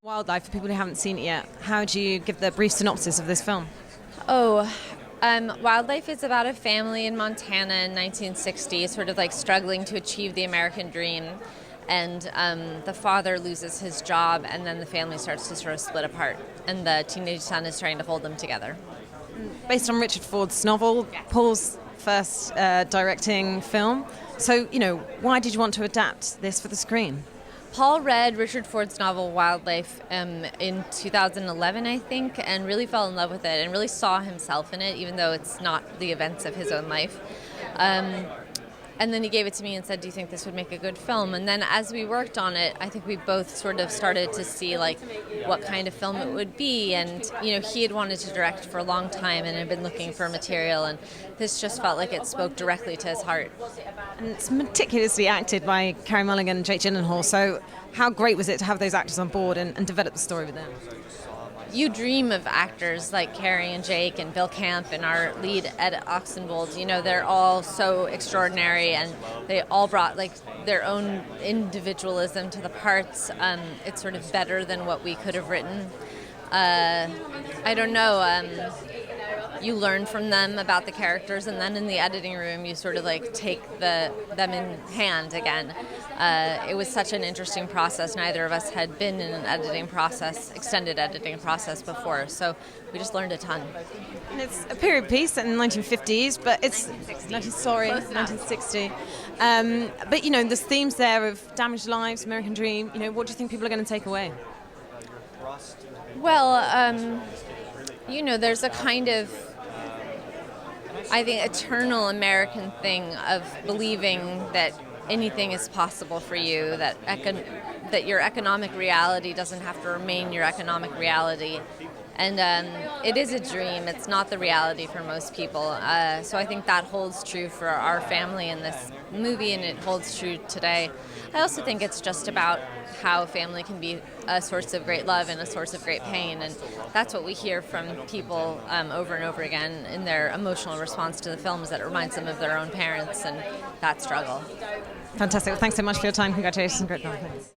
Wildlife, for people who haven't seen it yet, how do you give the brief synopsis of this film? Wildlife is about a family in Montana in 1960, sort of like struggling to achieve the American dream. And the father loses his job, and then the family starts to sort of split apart. And the teenage son is trying to hold them together. Based on Richard Ford's novel, Paul's first directing film. So, why did you want to adapt this for the screen? Paul read Richard Ford's novel Wildlife in 2011, I think, and really fell in love with it and really saw himself in it, even though it's not the events of his own life. And then he gave it to me and said, do you think this would make a good film? And then as we worked on it, I think we both sort of started to see what kind of film it would be. And, he had wanted to direct for a long time and had been looking for material. And this just felt like it spoke directly to his heart. And it's meticulously acted by Carey Mulligan and Jake Gyllenhaal. So how great was it to have those actors on board and develop the story with them? You dream of actors like Carey and Jake and Bill Camp and our lead Ed Oxenbould. They're all so extraordinary, and they all brought their own individualism to the parts. It's sort of better than what we could have written. I don't know. You learn from them about the characters, and then in the editing room you sort of take them in hand again. It was such an interesting process. Neither of us had been in an extended editing process before, so we just learned a ton. And it's a period piece in the 1950s, but it's 1960. But there's themes there of damaged lives, American dream. What do you think people are going to take away? Well, there's a kind of, I think, eternal American thing of believing that anything is possible for you, that your economic reality doesn't have to remain your economic reality. And it is a dream. It's not the reality for most people. So I think that holds true for our family in this movie, and it holds true today. I also think it's just about how family can be a source of great love and a source of great pain. And that's what we hear from people over and over again in their emotional response to the films, that it reminds them of their own parents and that struggle. Fantastic. Well, thanks so much for your time. Congratulations. Great film. Thanks.